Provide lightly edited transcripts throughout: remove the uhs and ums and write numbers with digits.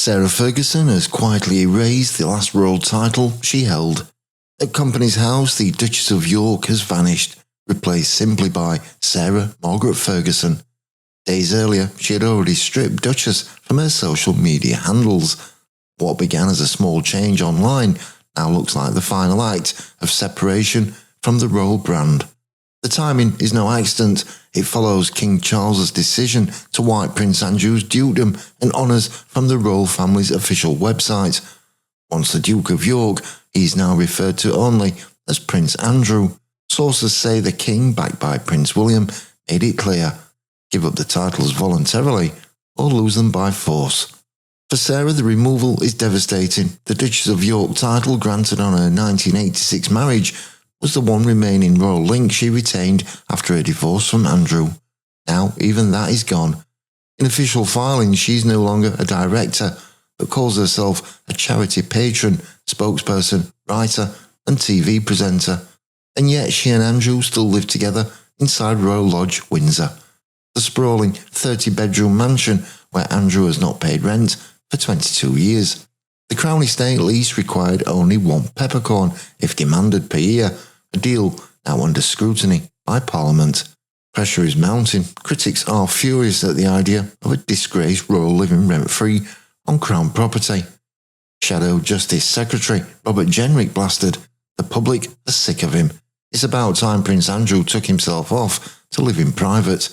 Sarah Ferguson has quietly erased the last royal title she held. At Company's House, the Duchess of York has vanished, replaced simply by Sarah Margaret Ferguson. Days earlier, she had already stripped Duchess from her social media handles. What began as a small change online now looks like the final act of separation from the royal brand. The timing is no accident. It follows King Charles's decision to wipe Prince Andrew's dukedom and honours from the royal family's official website. Once the Duke of York, he is now referred to only as Prince Andrew. Sources say the king, backed by Prince William, made it clear: give up the titles voluntarily or lose them by force. For Sarah, the removal is devastating. The Duchess of York title, granted on her 1986 marriage, was the one remaining royal link she retained after her divorce from Andrew. Now, even that is gone. In official filings, she's no longer a director, but calls herself a charity patron, spokesperson, writer, and TV presenter. And yet she and Andrew still live together inside Royal Lodge, Windsor, the sprawling 30-bedroom mansion where Andrew has not paid rent for 22 years. The Crown Estate lease required only one peppercorn, if demanded, per year, a deal now under scrutiny by Parliament. Pressure is mounting. Critics are furious at the idea of a disgraced royal living rent-free on Crown property. Shadow Justice Secretary Robert Jenrick blasted, "The public are sick of him. It's about time Prince Andrew took himself off to live in private."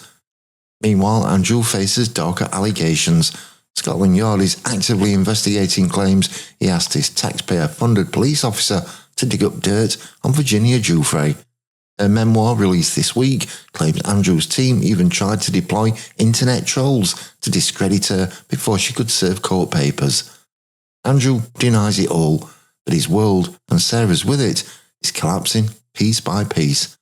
Meanwhile, Andrew faces darker allegations. Scotland Yard is actively investigating claims he asked his taxpayer-funded police officer to dig up dirt on Virginia Giuffre. Her memoir, released this week, claims Andrew's team even tried to deploy internet trolls to discredit her before she could serve court papers. Andrew denies it all, but his world, and Sarah's with it, is collapsing piece by piece.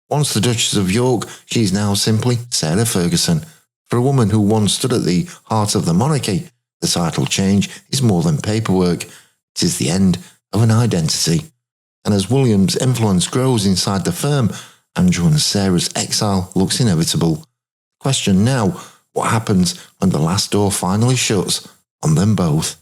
Once the Duchess of York, she is now simply Sarah Ferguson. For a woman who once stood at the heart of the monarchy, the title change is more than paperwork. It is the end of an identity. And as William's influence grows inside the firm, Andrew and Sarah's exile looks inevitable. The question now: what happens when the last door finally shuts on them both?